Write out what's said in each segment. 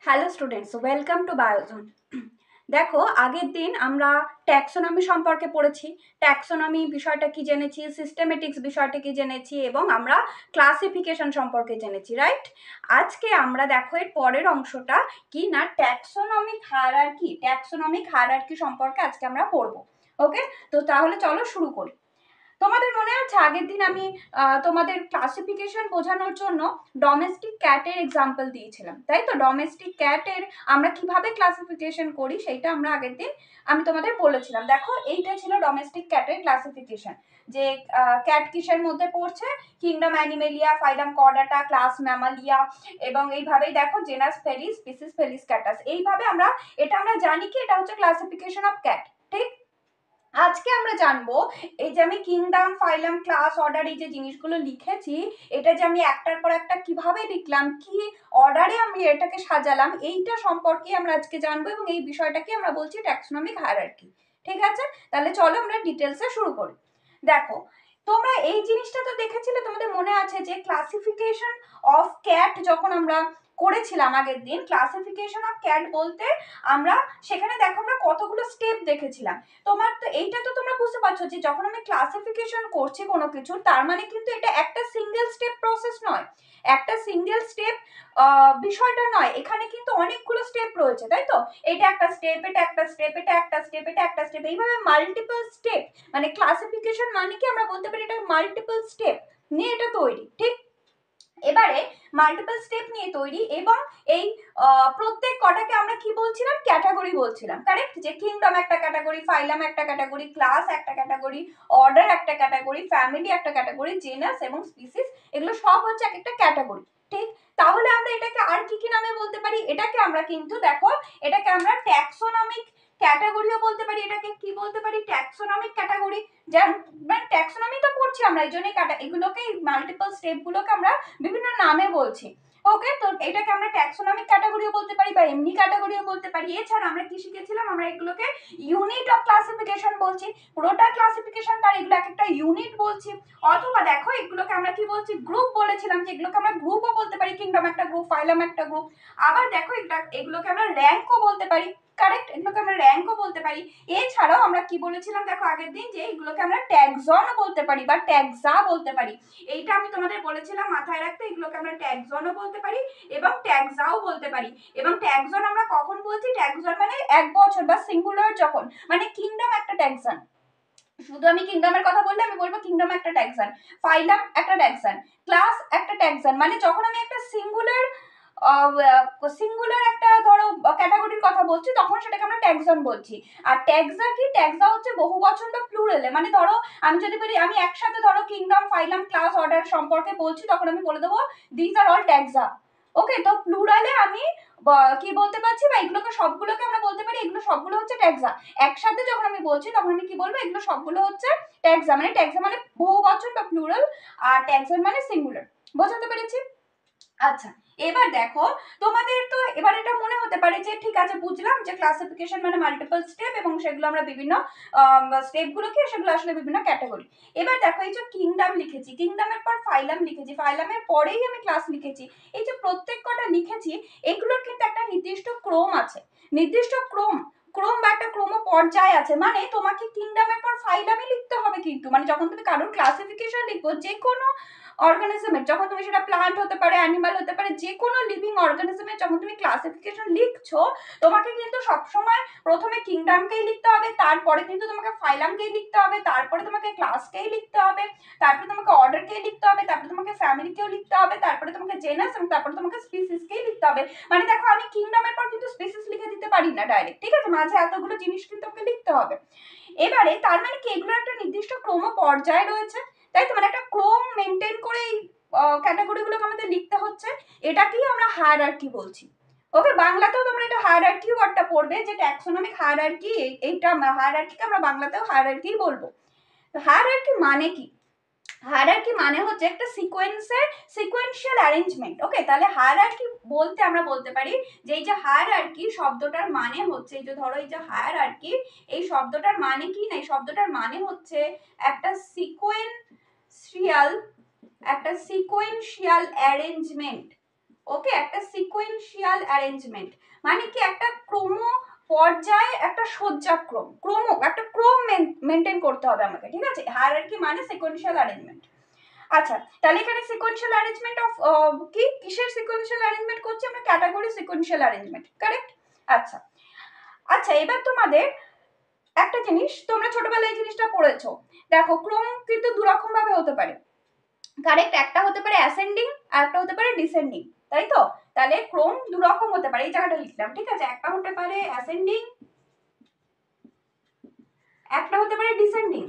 Hello students, welcome to Biozone. দেখো, আগের দিন আমরা ট্যাক্সোনমি সম্পর্কে পড়েছি। ট্যাক্সোনমি বিষয়টা কি জেনেছি, সিস্টেমেটিক্স বিষয়টা কি জেনেছি, এবং আমরা ক্লাসিফিকেশন সম্পর্কে জেনেছি, রাইট? আজকে আমরা দেখো এর পরের অংশটা কি না, ট্যাক্সোনমিক হায়ারার্কি সম্পর্কে আজকে আমরা পড়বো। ওকে, তো তাহলে চলো শুরু করি। তোমাদের মনে আছে আগের দিন আমি তোমাদের ক্লাসিফিকেশন বোঝানোর জন্য ডোমেস্টিক ক্যাটের এক্সাম্পল দিয়েছিলাম, তাই তো? ডোমেস্টিক ক্যাটের আমরা কিভাবে ক্লাসিফিকেশন করি সেইটা আমরা আগের দিন আমি তোমাদের বলেছিলাম। দেখো, এইটা ছিল ডোমেস্টিক ক্যাটের ক্লাসিফিকেশন, যে ক্যাট কিসের মধ্যে পড়ছে, kingdom animalia, phylum chordata, class mammalia, এবং এইভাবেই দেখো জেনাস ফেলিস, স্পিসিস ফেলিস ক্যাটাস। এইভাবে আমরা জানি কি এটা হচ্ছে ক্লাসিফিকেশন অফ ক্যাট, ঠিক? আজকে আমরা জানবো এই যে আমি কিংডম, ফাইলাম, ক্লাস, অর্ডার, এই যে জিনিসগুলো লিখেছি, এটা যে আমি একটার পর একটা কিভাবে লিখলাম, কি অর্ডারে আমি এটাকে সাজালাম, এইটা সম্পর্কে আমরা আজকে জানবো, এবং এই বিষয়টাকে আমরা বলছি ট্যাক্সোনমিক হায়ারার্কি। ঠিক আছে, তাহলে চলো আমরা ডিটেলসে শুরু করি। দেখো, তোমরা এই জিনিসটা তো দেখেছিলে, তোমাদের মনে আছে যে ক্লাসিফিকেশন অফ ক্যাট যখন আমরা করেছিলাম আগের দিন, ক্লাসিফিকেশন অফ ক্যাট বলতে আমরা সেখানে দেখো আমরা কতগুলো স্টেপ দেখেছিলাম। তোমার তো এইটা তো তোমরা বুঝতে পারছো যে যখন আমি ক্লাসিফিকেশন করছি কোনো কিছু, তার মানে কিন্তু এটা একটা সিঙ্গেল স্টেপ প্রসেস নয়, একটা সিঙ্গেল স্টেপ বিষয়টা নয়, এখানে কিন্তু অনেকগুলো স্টেপ রয়েছে, তাই তো? এটা একটা স্টেপ, এটা একটা স্টেপ, এটা একটা স্টেপ, এটা একটা স্টেপ, এইভাবে মাল্টিপল স্টেপ। মানে ক্লাসিফিকেশন মানে কি আমরা বলতে পারি এটা মাল্টিপল স্টেপ নিয়ে এটা তৈরি, ঠিক? এবারে মাল্টিপল স্টেপ নিয়ে তৈরি, এবং এই প্রত্যেক কটাকে আমরা কি বলছিলাম, ক্যাটাগরি বলছিলাম, কারেক্ট? যে কিংডম একটা ক্যাটাগরি, ফাইলাম একটা ক্যাটাগরি, ক্লাস একটা ক্যাটাগরি, অর্ডার একটা ক্যাটাগরি, ফ্যামিলি একটা ক্যাটাগরি, জেনাস এবং স্পিসিস, এগুলো সব হচ্ছে এক একটা ক্যাটাগরি, ঠিক? তাহলে আমরা এটাকে আর কি কি নামে বলতে পারি? এটাকে আমরা কিন্তু দেখো, এটাকে আমরা ট্যাক্সোনমিক ক্যাটাগরিও বলতে পারি। এটাকে কি বলতে পারি? Taxonomic category. মানে ট্যাক্সোনমি তো পড়ছি আমরা, এই জন্য এগুলোকে মাল্টিপল স্টেপ গুলোকে আমরা বিভিন্ন নামে বলছি। ওকে, তো এটাকে আমরা ট্যাক্সোনমিক ক্যাটাগরিও বলতে পারি বা এমনি ক্যাটাগরিও বলতে পারি। এছাড়া আমরা কি শিখেছিলাম, আমরা এগুলোকে ইউনিট অফ ক্লাসিফিকেশন বলছি, পুরোটা ক্লাসিফিকেশন তার এগুলো এক একটা ইউনিট বলছি। অথবা দেখো, এগুলোকে আমরা কি বলছি, গ্রুপ বলেছিলাম, যে এগুলোকে আমরা গ্রুপও বলতে পারি, কিংডম একটা গ্রুপ, ফাইলাম একটা গ্রুপ। আবার দেখো, এগুলোকে আমরা র্যাঙ্কও বলতে পারি, কারেক্ট? এগুলোকে আমরা র্যাঙ্কও বলতে পারি। এছাড়াও আমরা কি বলেছিলাম দেখো আগের দিন, যে এগুলোকে আমরা ট্যাক্সনও বলতে পারি বা ট্যাক্সা বলতে পারি। এইটা আমি তোমাদের বলেছিলাম মাথায় রাখতে, এগুলোকে আমরা ট্যাক্সনও বলতে পারি এবং ট্যাক্সাও বলতে পারি। এবং ট্যাক্সন আমরা কখন বলছি? ট্যাক্সন মানে এক বছর বা সিঙ্গুলার যখন, মানে কিংডম একটা ট্যাক্সন, শুধু আমি কিংডমের কথা বললে আমি বলবো কিংডম একটা ট্যাক্সন, ফাইলাম একটা ট্যাক্সন, ক্লাস একটা ট্যাক্সন। মানে যখন আমি একটা সিঙ্গুলার একটা ধরো ক্যাটাগরির কথা বলছি, তখন সেটাকে আমরা ট্যাক্সন বলছি। আর ট্যাক্সা কি? ট্যাক্সা হচ্ছে বহু বচন বা প্লুরালে। মানে ধরো আমি যদি বলি আমি একসাথে ধরো কিংডম, ফাইলাম, ক্লাস, অর্ডার সম্পর্কে বলছি, তখন আমি বলে দেবো দিস আর অল ট্যাক্সা। ওকে, তো প্লুরালে আমি কি বলতে পারছি, বা এগুলোকে সবগুলোকে আমরা বলতে পারি এগুলো সবগুলো হচ্ছে ট্যাক্সা। একসাথে যখন আমি বলছি তখন আমি কি বলবো, এগুলো সবগুলো হচ্ছে ট্যাক্সা। মানে ট্যাক্সা মানে বহু বচন বা প্লুরাল, আর ট্যাক্সন মানে সিঙ্গুলার। বোঝাতে পেরেছি? আচ্ছা, এবার দেখো, তোমাদের তো এবার এটা মনে হতে পারে যে ঠিক আছে, বুঝলাম যে ক্লাসিফিকেশন মানে মাল্টিপল স্টেপ, এবং সেগুলো আমরা বিভিন্ন স্টেপগুলোকে, সেগুলো আসলে বিভিন্ন ক্যাটাগরি। এবার দেখো, এই যে কিংডম লিখেছি, কিংডমের পর ফাইলাম লিখেছি, ফাইলামের পরেই আমি ক্লাস লিখেছি, এই যে প্রত্যেক কটা লিখেছি, এগুলোর কিন্তু একটা নির্দিষ্ট ক্রম আছে, নির্দিষ্ট ক্রম ক্রম বা একটা ক্রম পর্যায় আছে। মানে তোমাকে কিংডমের পর ফাইলামই লিখতে হবে, কিন্তু মানে যখন তুমি কারোর ক্লাসিফিকেশন লিখবো, যে কোনো অর্গানিজমের, যখন তুমি সেটা প্লান্ট হতে পারে, অ্যানিমাল হতে পারে, যে কোনো লিভিং অর্গানিজমের যখন তুমি ক্লাসিফিকেশন লিখছো, তোমাকে কিন্তু সবসময় প্রথমে কিংডমকেই লিখতে হবে, তারপরে কিন্তু তোমাকে ফাইলামকেই লিখতে হবে, তারপরে তোমাকে ক্লাসকেই লিখতে হবে, তারপরে তোমাকে অর্ডারকেই লিখতে হবে, তারপরে তোমাকে ফ্যামিলিকেও লিখতে হবে, তারপরে তোমাকে জেনাস, এবং তারপরে তোমাকে স্পিসিসকেই লিখতে হবে। মানে দেখো, আমি কিংডমের পর কিন্তু স্পিসিস লিখে দিতে পারি না ডাইরেক্ট, ঠিক আছে? মাঝে এতগুলো জিনিস কিন্তু তোমাকে লিখতে হবে। এবারে তার মানে কি, এগুলোর একটা নির্দিষ্ট ক্রম পর্যায় রয়েছে, তাই তো? মানে একটা ক্রম মেনটেন করে এই ক্যাটাগরিগুলোকে আমাদের লিখতে হচ্ছে, এটাকেই আমরা হায়ারার্কি বলছি। ওকে, বাংলাতেও তোমরা এটা হায়ারার্কি ওয়ার্ডটা পড়বে, যে ট্যাক্সোনমিক হায়ারার্কি, এইটা হায়ারার্কিকে আমরা বাংলাতেও হায়ারার্কি বলবো। হায়ারার্কি মানে কি? হায়ারার্কি মানে হচ্ছে একটা সিকোয়েন্সিয়াল অ্যারেঞ্জমেন্ট। ওকে, তাহলে হায়ারার্কি বলতে আমরা বলতে পারি যে এই যে হায়ারার্কি শব্দটার মানে হচ্ছে, এই যে ধরো এই যে হায়ারার্কি, এই শব্দটার মানে কি না, এই শব্দটার মানে হচ্ছে একটা সিকোয়েন্সিয়াল অ্যারেঞ্জমেন্ট। ওকে, একটা সিকোয়েন্সিয়াল অ্যারেঞ্জমেন্ট মানে কি একটা ক্রম পর্যায়ে একটা সজ্জাক্রম, একটা ক্রম মেনটেন করতে হবে আমাকে, ঠিক আছে। হায়ারার্কি মানে সিকোয়েন্সিয়াল অ্যারেঞ্জমেন্ট। আচ্ছা, তাহলে এখানে সিকোয়েন্সিয়াল অ্যারেঞ্জমেন্ট অফ কিসের সিকোয়েন্সিয়াল অ্যারেঞ্জমেন্ট করছি আমরা? Category sequential arrangement, correct. আচ্ছা আচ্ছা, এবার তোমাদের একটা জিনিস, তোমরা ছোটবেলায় এই জিনিসটা পড়েছো, দেখো ক্রম কিন্তু দু রকম ভাবে হতে পারে, কারেক্ট। একটা হতে পারে অ্যাসেন্ডিং আর একটা হতে পারে ডিসেন্ডিং, তাই তো। তাহলে ক্রম দু রকম হতে পারে, এই জায়গাটা লিখলাম, ঠিক আছে। একটা হতে পারে অ্যাসেন্ডিং, একটা হতে পারে ডিসেন্ডিং,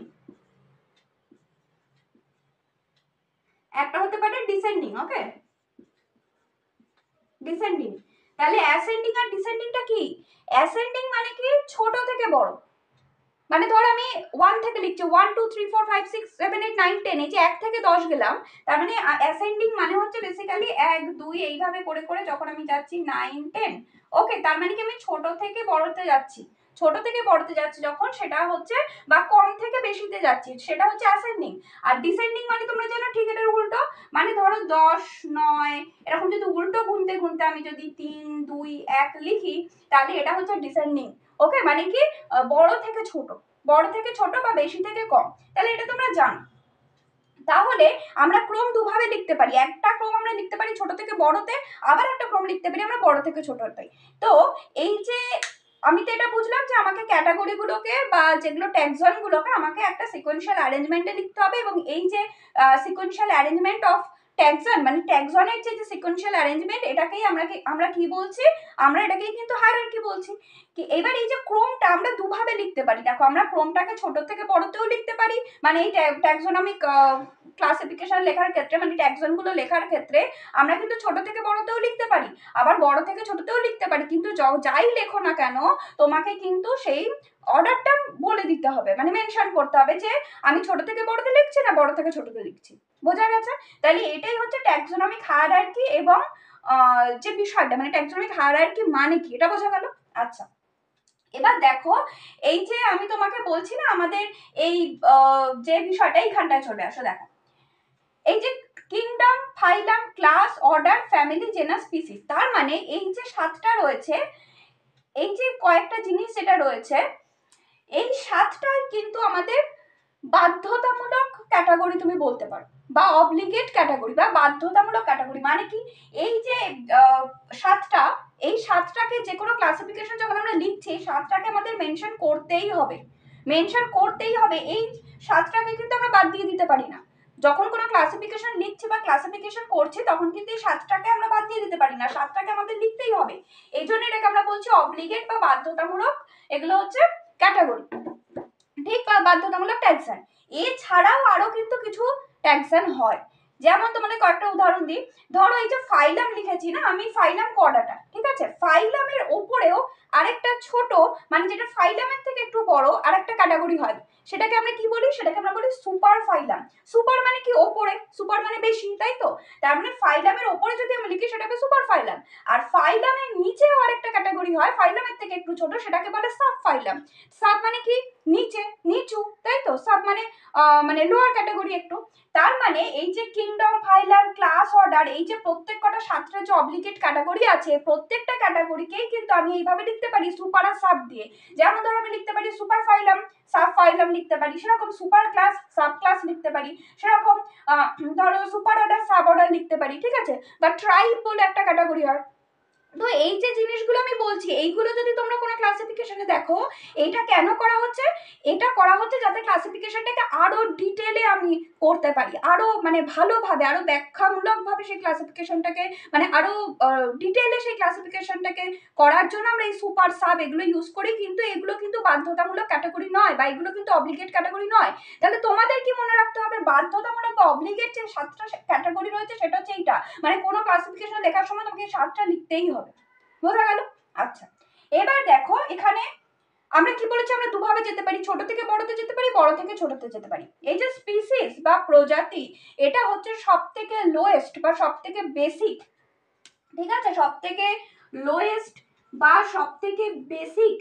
একটা হতে পারে ডিসেন্ডিং। ওকে, ডিসেন্ডিং। তাহলে অ্যাসেন্ডিং আর ডিসেন্ডিংটা কি? অ্যাসেন্ডিং মানে কি ছোট থেকে বড়, মানে ধর আমি 1 থেকে লিখছি, 1 2 3 4 5 6 7 8 9 10, এই যে 1 থেকে 10 গেলাম, তার মানে অ্যাসেন্ডিং মানে হচ্ছে বেসিক্যালি 1 2 এইভাবে করে করে যখন আমি যাচ্ছি 9 10। ওকে, তার মানে কি আমি ছোট থেকে বড়তে যাচ্ছি, ছোট থেকে বড়তে যাচ্ছি যখন, সেটা হচ্ছে, বা কম থেকে বেশিতে যাচ্ছি, সেটা হচ্ছে অ্যাসেন্ডিং। আর ডিসেন্ডিং মানে তোমরা জানো ঠিক এটার উল্টো, মানে ধরো 10 9 এরকম যদি উল্টো গুনতে গুনতে আমি যদি 3 2 1 লিখি, তাহলে এটা হচ্ছে ডিসেন্ডিং। ওকে, মানে কি বড় থেকে ছোট, বড় থেকে ছোট বা বেশি থেকে কম, তাহলে এটা তোমরা জানো। তাহলে আমরা ক্রম দুভাবে লিখতে পারি, একটা ক্রম আমরা লিখতে পারি ছোট থেকে বড়তে, আবার একটা ক্রম লিখতে পারি আমরা বড় থেকে ছোটতে। তো এই যে আমি তো এটা বুঝলাম যে আমাকে ক্যাটাগরি গুলোকে বা যেগুলো ট্যাক্সন গুলোকে আমাকে একটা সিকোয়েন্সিয়াল অ্যারেঞ্জমেন্টে লিখতে হবে, এবং এই যে সিকোয়েন্সিয়াল অ্যারেঞ্জমেন্ট অফ ট্যাক্সন মানে ট্যাক্সনের যে সিকোয়েন্সিয়াল অ্যারেঞ্জমেন্ট, এটাকেই আমরা কি বলছি? আমরা এটাকেই কিন্তু হায়ারার্কি বলছি। কি এবার এই যে ক্রমটা আমরা দুভাবে লিখতে পারি, দেখো আমরা ক্রমটাকে ছোট থেকে বড়তেও লিখতে পারি, মানে এই ট্যাক্সোনমিক ক্লাসিফিকেশন লেখার ক্ষেত্রে, মানে ট্যাক্সন গুলো লেখার ক্ষেত্রে আমরা কিন্তু ছোট থেকে বড়তেও লিখতে পারি, আবার বড় থেকে ছোটতেও লিখতে পারি, কিন্তু যাই লেখো না কেন তোমাকে কিন্তু সেই অর্ডারটা বলে দিতে হবে, মানে মেনশন করতে হবে যে আমি ছোট থেকে বড়তে লিখছি না বড় থেকে ছোটতে লিখছি। বোঝা গেছে? তাহলে এটাই হচ্ছে ট্যাক্সোনমিক হায়ারার্কি, এবং যে বিষয়টা মানে ট্যাক্সোনমিক হায়ারার্কি মানে কি, এটা বোঝা গেল। আচ্ছা, এবার দেখো, এই যে আমি তোমাকে বলছি না আমাদের এই যে বিষয়টা এইখানটায় চলে আসো, দেখো এই যে kingdom, phylum, class, order, family, genus, species, তার মানে এই যে 7টা রয়েছে, এই যে কয়েকটা জিনিস যেটা রয়েছে, এই 7টাই কিন্তু আমাদের বাধ্যতামূলক ক্যাটাগরি তুমি বলতে পারো, বা অবলিগেট ক্যাটাগরি বা বাধ্যতামূলক ক্যাটাগরি। মানে কি এই যে 7টা, এই 7টাকে যে কোনো ক্লাসিফিকেশন যখন আমরা লিখছি, 7টাকে আমাদের মেনশন করতেই হবে, মেনশন করতেই হবে। এই 7টাকে কিন্তু আমরা বাদ দিয়ে দিতে পারি না, যখন কোনো ক্লাসিফিকেশন লিখছি বা ক্লাসিফিকেশন করছি তখন কিন্তু এই 7টাকে আমরা বাদ দিয়ে দিতে পারি না, 7টাকে আমাদের লিখতেই হবে। এই জন্য এটাকে আমরা বলছি অবলিগেট বা বাধ্যতামূলক, এগুলো হচ্ছে ক্যাটাগরি, ঠিক, বা বাধ্যতামূলক ট্যাক্সন। এছাড়াও আরো কিন্তু কিছু ট্যাক্সন হয়, যেমন তোমাদের কয়েকটা উদাহরণ দিই। ধরো এই যে ফাইলাম লিখেছি না আমি, ফাইলাম কর্ডাটা, ঠিক আছে, ফাইলামের ওপরেও আরেকটা ছোট, মানে যেটা ফাইলামের থেকে একটু বড় আরেকটা ক্যাটাগরি হয়, সেটাকে আমরা কি বলি? সেটাকে আমরা বলি সুপার ফাইলাম। সুপার মানে কি ওপরে, সুপার মানে বেশি, তাই তো। তার মানে ফাইলামের ওপরে যদি আমি লিখি সেটাকে সুপার ফাইলাম, আর ফাইলামের নিচেও আরেকটা ক্যাটাগরি হয় ফাইলামের থেকে একটু ছোট, সেটাকে বলে সাব ফাইলাম। সাব মানে কি নিচে, নিচু, তাই তো। সাব মানে মানে লোয়ার ক্যাটাগরি একটু। তার মানে এই যে কিংডম, ফাইলাম, ক্লাস, অর্ডার, এই যে প্রত্যেক কটা 7টা যে অবলিগেট ক্যাটাগরি আছে, প্রত্যেকটা ক্যাটাগরিকেই কিন্তু আমি এইভাবে লিখতে পারি সুপার আর সাব দিয়ে। যেমন ধরো আমি লিখতে পারি সুপার ফাইলাম, সাব ফাইলাম লিখতে পারি, সেরকম সুপার ক্লাস, সাব ক্লাস লিখতে পারি, সেরকম ধরো সুপার অর্ডার, সাব অর্ডার লিখতে পারি, ঠিক আছে। বা ট্রাইব বলে একটা ক্যাটাগরি হয়। তো এই যে জিনিসগুলো আমি বলছি, এইগুলো যদি তোমরা কোনো ক্লাসিফিকেশনে দেখো, এটা কেন করা হচ্ছে? এটা করা হচ্ছে যাতে ক্লাসিফিকেশনটাকে আরো ডিটেলে আমি করতে পারি, আরো মানে ভালোভাবে, আরো ব্যাখ্যামূলকভাবে সেই ক্লাসিফিকেশনটাকে, মানে আরো ডিটেলে সেই ক্লাসিফিকেশনটাকে করার জন্য আমরা এই সুপার সাব এগুলো ইউজ করি, কিন্তু এগুলো কিন্তু বাধ্যতামূলক ক্যাটাগরি নয়, বা এগুলো কিন্তু অবলিগেট ক্যাটাগরি নয়। তাহলে তোমাদের কি মনে রাখতে হবে? বাধ্যতামূলক বা অবলিগেট যে 7টা ক্যাটাগরি রয়েছে সেটা হচ্ছে এইটা, মানে কোনো ক্লাসিফিকেশন লেখার সময় তোমাকে 7টা লিখতেই হবে। বোঝা গেল? আচ্ছা, এবার দেখো এখানে আমরা কি বলেছি, আমরা দুভাবে যেতে পারি, ছোট থেকে বড়তে যেতে পারি, বড় থেকে ছোটতে যেতে পারি। এই যে স্পিসিস বা প্রজাতি, এটা হচ্ছে সব থেকে লোয়েস্ট বা সব থেকে বেসিক, ঠিক আছে, সব থেকে লোয়েস্ট বা সব থেকে বেসিক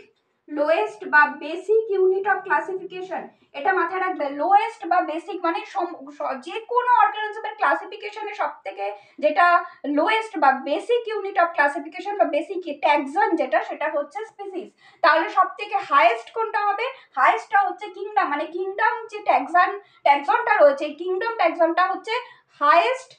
লোয়েস্ট বা বেসিক ইউনিট অফ ক্লাসিফিকেশন, এটা মাথায় রাখবে। লোয়েস্ট বা বেসিক মানে যে কোনো অর্গানিজমের ক্লাসিফিকেশনে সব থেকে যেটা লোয়েস্ট বা বেসিক ইউনিট অফ ক্লাসিফিকেশন বা বেসিক ট্যাক্সন যেটা, সেটা হচ্ছে স্পিসিস। তাহলে সব থেকে হাইয়েস্ট কোনটা হবে? হাইয়েস্টটা হচ্ছে কিংডম, মানে কিংডম যে ট্যাক্সনটা রয়েছে, কিংডম ট্যাক্সনটা হচ্ছে হাইয়েস্ট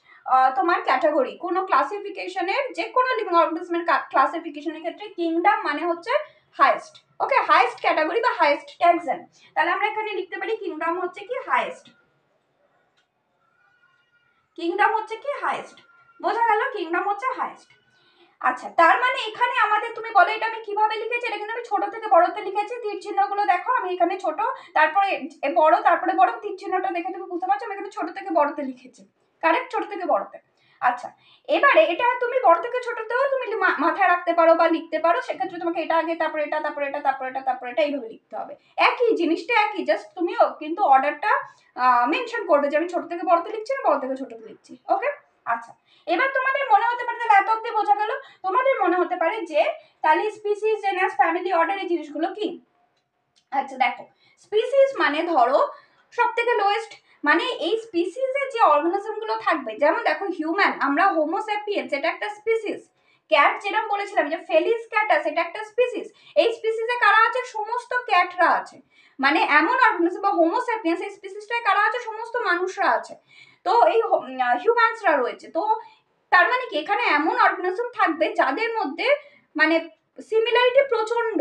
তোমার ক্যাটাগরি কোনো ক্লাসিফিকেশনের, যে কোনো লিভিং অর্গানিজমের ক্লাসিফিকেশনের ক্ষেত্রে কিংডম মানে হচ্ছে হাইয়েস্ট। ওকে, হাইয়েস্ট ক্যাটাগরি বা হাইয়েস্ট ট্যাক্সন। তাহলে আমরা এখানে লিখতে পারি কিংডম হচ্ছে কি হাইয়েস্ট, কিংডম হচ্ছে কি হাইয়েস্ট। বোঝা গেল? কিংডম হচ্ছে হাইয়েস্ট। আচ্ছা, তার মানে এখানে আমাদের, তুমি বলো এটা আমি কিভাবে লিখেছি? এটা কিন্তু আমি ছোট থেকে বড়তে লিখেছি। তীর চিহ্নগুলো দেখো, আমি এখানে ছোট, তারপরে বড়, তারপরে বড়। তীর চিহ্নটা দেখে তুমি বুঝতে পারছো আমি এখানে ছোট থেকে বড়তে লিখেছি। কারেক্ট? ছোট থেকে বড়তে। আচ্ছা, এবারে এটা তুমি বড় থেকে ছোটতেও তুমি মাথায় রাখতে পারো বা লিখতে পারো। সেক্ষেত্রে তোমাকে এটা আগে, তারপরে এটা, তারপরে এটা, তারপরে এটা, তারপরে এটা, এইভাবে লিখতে হবে। একই জিনিসটা একই, জাস্ট তুমিও কিন্তু অর্ডারটা মেনশন করবে যে আমি ছোট থেকে বড়তে লিখছি না বড় থেকে ছোটতে লিখছি। ওকে, আচ্ছা। এবার তোমাদের মনে হতে পারে, তাহলে এত অব্দি বোঝা গেল। তোমাদের মনে হতে পারে যে তাহলে স্পিসিস, জেনাস, ফ্যামিলি, অর্ডার, এই জিনিসগুলো কি? আচ্ছা দেখো, স্পিসিস মানে ধরো সব থেকে লোয়েস্ট, মানে এই স্পিসিসের যে অর্গানিজম গুলো থাকবে, যেমন দেখো হিউম্যান, আমরা হোমো স্যাপিয়েন্স, এটা একটা স্পিসিস। ক্যাট যেরকম বলেছিলাম যে ফেলিস ক্যাটাস, এটা একটা স্পিসিস। এই স্পিসিসে কারা আছে? সমস্ত ক্যাটরা আছে। মানে এমন অর্গানিজম বা হোমো স্যাপিয়েন্স, এই স্পিসিসটায় কারা আছে? সমস্ত মানুষরা আছে। তো এই হিউম্যানসরা রয়েছে। তো তার মানে কি, এখানে এমন অর্গানিজম থাকবে যাদের মধ্যে মানে সিমিলারিটি প্রচন্ড,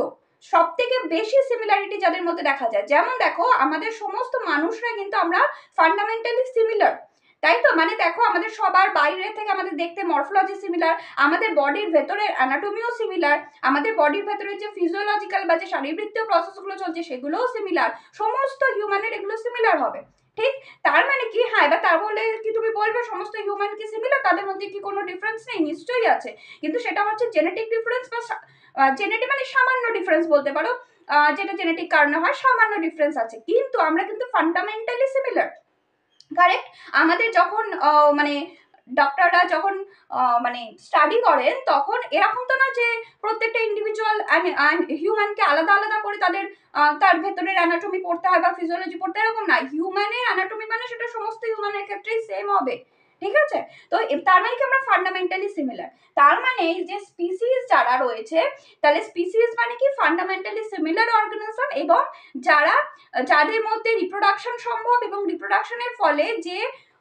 সব থেকে বেশি সিমিলারিটি যাদের মধ্যে দেখা যায়। যেমন দেখো আমাদের সমস্ত মানুষরা কিন্তু আমরা ফান্ডামেন্টালি সিমিলার, তাই তো? মানে দেখো আমাদের সবার বাইরে থেকে আমাদের দেখতে মরফোলজি সিমিলার, আমাদের বডির ভেতরের অ্যানাটমিও সিমিলার, আমাদের বডির ভেতরে যে ফিজিওলজিক্যাল বা যে শারীরবৃত্তীয় প্রসেসগুলো চলছে সেগুলোও সিমিলার। সমস্ত হিউম্যানের এগুলো সিমিলার হবে, ঠিক? তার মানে কি, হ্যাঁ, এবার তার বলে কি তুমি বলবে সমস্ত হিউম্যান কি সিমিলার? তাদের মধ্যে কি কোনো ডিফারেন্স নেই? নিশ্চয়ই আছে, কিন্তু সেটা হচ্ছে জেনেটিক ডিফারেন্স বা জেনেটিক মানে সামান্য ডিফারেন্স বলতে পারো, যেটা জেনেটিক কারণে হয়, সামান্য ডিফারেন্স আছে, কিন্তু আমরা কিন্তু ফান্ডামেন্টালি সিমিলার। কারেক্ট? আমাদের যখন মানে ডক্টররা যখন মানে স্টাডি করেন, তখন এরকম তো না যে প্রত্যেকটা ইন্ডিভিজুয়াল হিউম্যানকে আলাদা আলাদা করে তাদের তার ভেতরের অ্যানাটমি পড়তে হয় বা ফিজিওলজি পড়তে, এরকম না। হিউম্যানের অ্যানাটমি মানে সেটা সমস্ত হিউম্যানের ক্ষেত্রেই সেম হবে, ঠিক আছে? তো তার মানে কি, আমরা ফান্ডামেন্টালি সিমিলার। তার মানে যে স্পিসিস যারা রয়েছে, তাহলে স্পিসিস মানে কি ফান্ডামেন্টালি সিমিলার অর্গানিজম, এবং যাদের মধ্যে রিপ্রোডাকশন সম্ভব, এবং রিপ্রোডাকশনের ফলে যে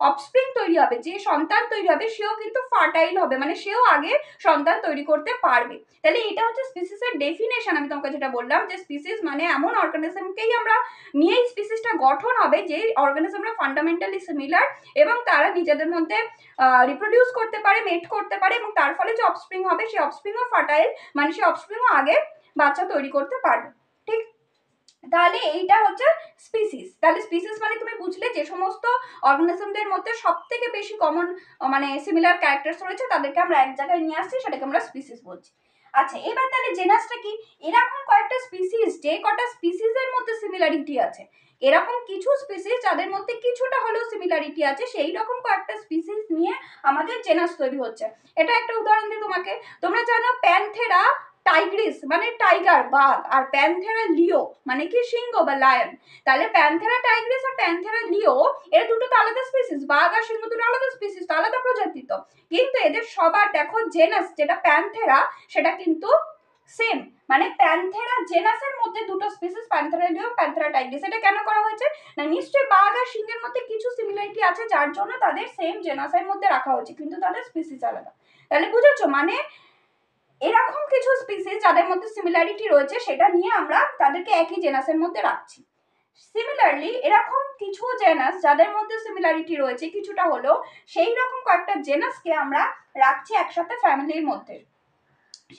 অফস্প্রিং তৈরি হবে, যে সন্তান তৈরি হবে, সেও কিন্তু ফার্টাইল হবে, মানে সেও আগে সন্তান তৈরি করতে পারবে। তাহলে এটা হচ্ছে স্পিসিসের ডেফিনেশন। আমি তোমাকে যেটা বললাম যে স্পিসিস মানে এমন অর্গানিজমকেই আমরা নিয়ে স্পিসিসটা গঠন হবে, যে অর্গানিজমরা ফান্ডামেন্টালি সিমিলার এবং তারা নিজেদের মধ্যে রিপ্রোডিউস করতে পারে, মেট করতে পারে, এবং তার ফলে যে অফস্প্রিং হবে সেই অফস্প্রিংও ফার্টাইল, মানে সেই অফস্প্রিংও আগে বাচ্চা তৈরি করতে পারবে, ঠিক? তাহলে এইটা হচ্ছে স্পিসিস। তাহলে স্পিসিস মানে তুমি বুঝলে যে সমস্ত অর্গানিজমদের মধ্যে সব থেকে বেশি কমন মানে সিমিলার ক্যারেক্টার্স রয়েছে, তাদেরকে আমরা এক জায়গায় নিয়ে আসছি, সেটাকে আমরা স্পিসিস বলছি। আচ্ছা, এবার তাহলে জেনাসটা কি? এরকম কয়েকটা স্পিসিস, যে কটা স্পিসিসের মধ্যে সিমিলারিটি আছে, এরকম কিছু স্পিসিস যাদের মধ্যে কিছুটা হলেও সিমিলারিটি আছে, সেই রকম কয়েকটা স্পিসিস নিয়ে আমাদের জেনাস তৈরি হচ্ছে। এটা একটা উদাহরণ দিই তোমাকে। তোমরা জানো প্যান্থেরা টাইগ্রিস মানে টাইগার, বাঘ, আর প্যান্থেরা লিও মানে কি সিংহ বা লায়ন। তাহলে প্যান্থেরা টাইগ্রিস আর প্যান্থেরা লিও, এরা দুটো তো আলাদা স্পিসিস। বাঘ আর সিংহ দুটো আলাদা স্পিসিস, তো আলাদা প্রজাতি তো, কিন্তু এদের সবার দেখো জেনাস যেটা প্যান্থেরা, সেটা কিন্তু সেম। মানে প্যান্থেরা জেনাসের মধ্যে দুটো স্পিসিস, প্যান্থেরা লিও, প্যান্থেরা টাইগ্রিস। এটা কেন করা হয়েছে? না, নিশ্চয়ই বাঘ আর সিংহের মধ্যে কিছু সিমিলারিটি আছে, যার জন্য তাদের সেম জেনাসের মধ্যে রাখা হয়েছে, কিন্তু তাদের স্পিসিস আলাদা। তাহলে বুঝেছো? মানে এরকম কিছু স্পিসিস যাদের মধ্যে সিমিলারিটি রয়েছে, সেটা নিয়ে আমরা তাদেরকে একই জেনাসের মধ্যে রাখছি। সিমিলারলি এরকম কিছু জেনাস যাদের মধ্যে সিমিলারিটি রয়েছে কিছুটা হলেও, সেই রকম কয়েকটা জেনাসকে আমরা রাখছি একসাথে ফ্যামিলির মধ্যে।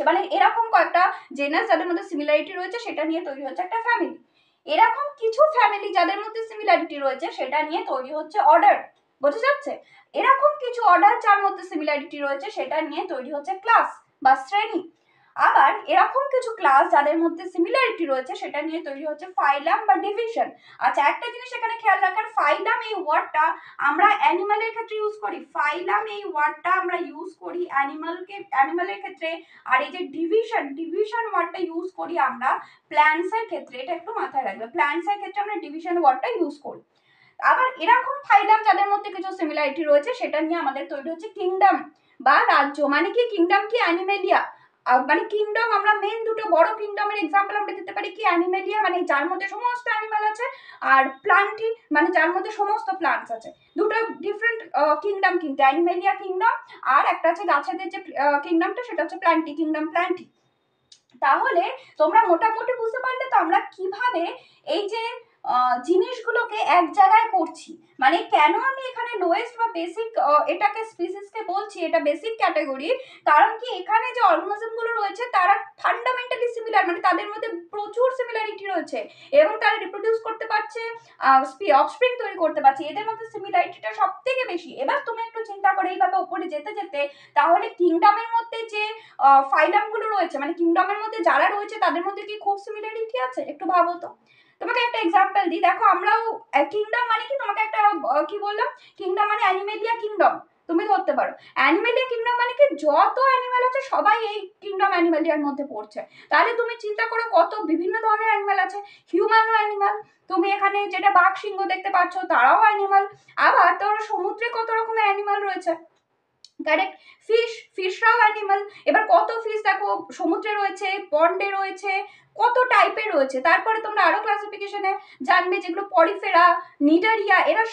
মানে এরকম কয়েকটা জেনাস যাদের মধ্যে সিমিলারিটি রয়েছে, সেটা নিয়ে তৈরি হচ্ছে একটা ফ্যামিলি। এরকম কিছু ফ্যামিলি যাদের মধ্যে সিমিলারিটি রয়েছে, সেটা নিয়ে তৈরি হচ্ছে অর্ডার। বোঝা যাচ্ছে? এরকম কিছু অর্ডার যার মধ্যে সিমিলারিটি রয়েছে, সেটা নিয়ে তৈরি হচ্ছে ক্লাস বা শ্রেণী। আবার এরকম কিছু ক্লাস যাদের মধ্যে সিমিলারিটি রয়েছে সেটা নিয়ে তৈরি হচ্ছে ফাইলাম বা ডিভিশন। আচ্ছা, একটা জিনিস এখানে খেয়াল রাখার, ফাইলাম এই ওয়ার্ডটা আমরা অ্যানিমালের ক্ষেত্রে ইউজ করি, ফাইলাম এই ওয়ার্ডটা আমরা ইউজ করি অ্যানিমালের ক্ষেত্রে, আর এই যে ডিভিশন ওয়ার্ডটা ইউজ করি আমরা প্ল্যান্টসের ক্ষেত্রে। এটা একটু মাথায় রাখবে, প্ল্যান্টসের ক্ষেত্রে আমরা ডিভিশন ওয়ার্ডটা ইউজ করি। আবার এরকম ফাইলাম যাদের মধ্যে কিছু সিমিলারিটি রয়েছে সেটা নিয়ে আমাদের তৈরি হচ্ছে কিংডম বা রাজ্য। মানে কি কিংডম কি অ্যানিমেলিয়া, মানে কিংডম আমরা মেন দুটো বড় কিংডমের এক্সাম্পল আমরা দিতে পারি কি অ্যানিমেলিয়া মানে যার মধ্যে সমস্ত অ্যানিমাল আছে, আর প্লান্টি মানে যার মধ্যে সমস্ত প্লান্টস আছে। দুটো ডিফারেন্ট কিংডম কিন্তু, অ্যানিমেলিয়া কিংডম আর একটা আছে গাছেদের যে কিংডমটা সেটা হচ্ছে প্লান্টি কিংডম, প্লান্টি। তাহলে তোমরা মোটামুটি বুঝতে পারলে তো আমরা কিভাবে এই যে জিনিসগুলোকে এক জায়গায় করছি, মানে কেন আমি এখানে লোয়েস্ট বা বেসিক এটাকে স্পিসিসকে বলছি এটা বেসিক ক্যাটাগরি, কারণ কি এখানে যে অর্গানিজমগুলো রয়েছে তারা ফান্ডামেন্টালি সিমিলার, মানে তাদের মধ্যে প্রচুর সিমিলারিটি রয়েছে এবং তারা রিপ্রোডিউস করতে পারছে, অফস্প্রিং তৈরি করতে পারছে, এদের মধ্যে সিমিলারিটিটা সব থেকে বেশি। এবার তুমি একটু চিন্তা করে এইভাবে উপরে যেতে যেতে তাহলে কিংডমের মধ্যে যে ফাইলামগুলো রয়েছে মানে কিংডমের মধ্যে যারা রয়েছে তাদের মধ্যে কি খুব সিমিলারিটি আছে? একটু ভাবো তো। তোমাকে একটা এক্সাম্পল দিই, দেখো আমরাও কিংডম মানে কি, তোমাকে একটা কি বললাম, কিংডম মানে অ্যানিমেলিয়া কিংডম তুমি ধরতে পারো। অ্যানিমেলিয়া কিংডম মানে কি যত অ্যানিমাল আছে সবাই এই কিংডম অ্যানিমেলিয়ার মধ্যে পড়ছে। তাহলে তুমি চিন্তা করো কত বিভিন্ন ধরনের অ্যানিমাল আছে, হিউম্যানও অ্যানিমাল, তুমি এখানে যেটা বাঘ সিংহ দেখতে পাচ্ছ তারাও অ্যানিমাল, আবার তোর সমুদ্রে কত রকমের অ্যানিমাল রয়েছে, কারেক্ট, ফিশরাও অ্যানিমাল। এবার কত ফিশ দেখো সমুদ্রে রয়েছে, পন্ডে রয়েছে, কত টাইপের রয়েছে। তারপরে তোমরা আরো ক্লাসিফিকেশনে জানবে যেগুলো পরিফেরা, নিডারিয়া, এরা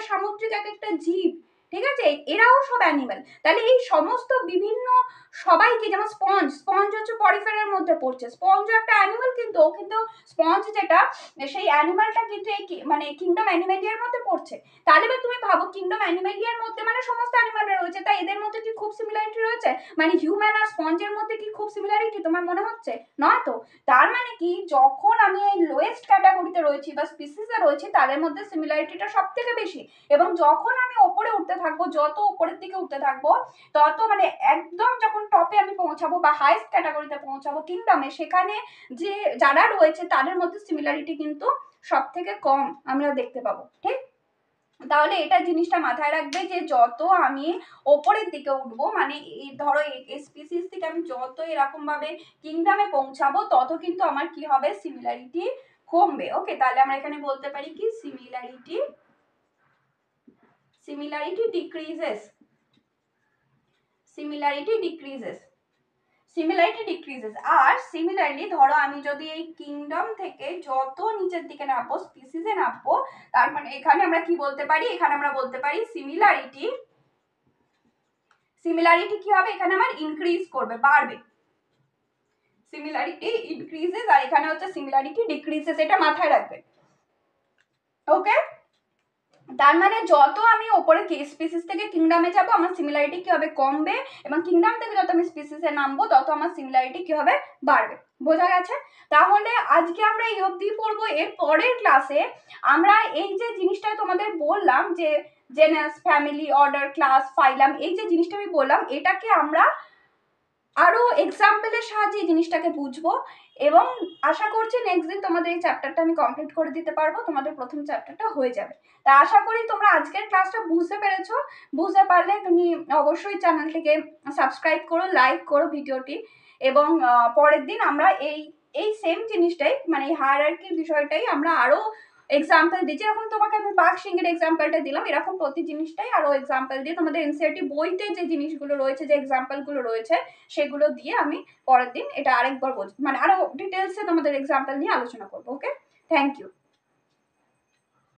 সামুদ্রিক এক একটা জীব, ঠিক আছে, এরাও সব অ্যানিমাল। তাহলে এই সমস্ত বিভিন্ন সবাইকে, যেমন স্পঞ্জ হচ্ছে পরিফেরার মধ্যে পড়ছে, স্পঞ্জও একটা অ্যানিমাল, কিন্তু ও কিন্তু স্পঞ্জ যেটা সেই অ্যানিমালটা কিন্তু এই মানে কিংডম অ্যানিমেলিয়ার মধ্যে পড়ছে। তাহলে এবার তুমি ভাবো কিংডম অ্যানিমেলিয়ার মধ্যে মানে সমস্ত অ্যানিমালরা রয়েছে, তাই এদের মধ্যে কি খুব সিমিলারিটি রয়েছে? মানে হিউম্যান আর স্পঞ্জের মধ্যে কি খুব সিমিলারিটি তোমার মনে হচ্ছে? নয় তো। তার মানে কি যখন আমি এই লোয়েস্ট ক্যাটাগরিতে রয়েছি বা স্পিসিসে রয়েছি তাদের মধ্যে সিমিলারিটিটা সব থেকে বেশি, এবং যখন আমি ওপরে উঠতে থাকবো, যত উপরের দিকে উঠতে থাকবো তত মানে একদম যখন টপে আমি পৌঁছাবো বা হাইস্ট ক্যাটাগরিতে পৌঁছাবো কিংডমে, সেখানে যে যারা রয়েছে তাদের মধ্যে সিমিলারিটি কিন্তু সব থেকে কম আমরা দেখতে পাবো, ঠিক? তাহলে এটা জিনিসটা মাথায় রাখবে যে যত আমি ওপরের দিকে উঠবো, মানে এই ধরো স্পিসিস থেকে আমি যত এরকম ভাবে কিংডমে পৌঁছাবো তত কিন্তু আমার কি হবে, সিমিলারিটি কমবে। ওকে, তাহলে আমরা এখানে বলতে পারি কি সিমিলারিটি ডিক্রিজেস, আর সিমিলারলি ধরো আমি যদি এই কিংডম থেকে যত নিচের দিকে নামবো, স্পিসিসে নামবো, তার মানে এখানে আমরা কি বলতে পারি, এখানে আমরা বলতে পারি সিমিলারিটি কি হবে, এখানে আমার ইনক্রিজ করবে, বাড়বে, সিমিলারিটি ইনক্রিজেস, আর এখানে হচ্ছে সিমিলারিটি ডিক্রিজেস, এটা মাথায় রাখবে। ওকে, তার মানে যত আমি ওপরে স্পিসিস থেকে কিংডমে যাব আমার সিমিলারিটি কি হবে, কমবে, এবং কিংডম থেকে যত আমি স্পিসিসে নামবো তত আমার সিমিলারিটি কি হবে, বাড়বে। বোঝা গেছে? তাহলে আজকে আমরা এই অবধি পড়বো। এর পরের ক্লাসে আমরা এই যে জিনিসটা তোমাদের বললাম যে জেনাস, ফ্যামিলি, অর্ডার, ক্লাস, ফাইলাম, এই যে জিনিসটা আমি বললাম এটাকে আমরা আরো এক্সাম্পলের সাহায্যে জিনিসটাকে বুঝবো, এবং আশা করছি নেক্সট দিন তোমাদের এই চ্যাপ্টারটা আমি কমপ্লিট করে দিতে পারবো, তোমাদের প্রথম চ্যাপ্টারটা হয়ে যাবে। তা আশা করি তোমরা আজকের ক্লাসটা বুঝতে পেরেছো। বুঝতে পারলে তুমি অবশ্যই চ্যানেলটিকে সাবস্ক্রাইব করো, লাইক করো ভিডিওটি, এবং পরের দিন আমরা এই সেম জিনিসটাই মানে হায়ারার্কির বিষয়টাই আমরা আরো এক্সাম্পল দিই, যেরকম তোমাকে আমি বাঘ সিংহের এক্সাম্পলটা দিলাম, এরকম প্রতি জিনিসটাই আরো এক্সাম্পল দিয়ে তোমাদের এনসিইআরটি বইতে যে জিনিসগুলো রয়েছে, যে এক্সাম্পলগুলো রয়েছে সেগুলো দিয়ে আমি পরের দিন এটা আরেকবার মানে আরো ডিটেলসে তোমাদের এক্সাম্পল নিয়ে আলোচনা করবো। ওকে, থ্যাংক ইউ।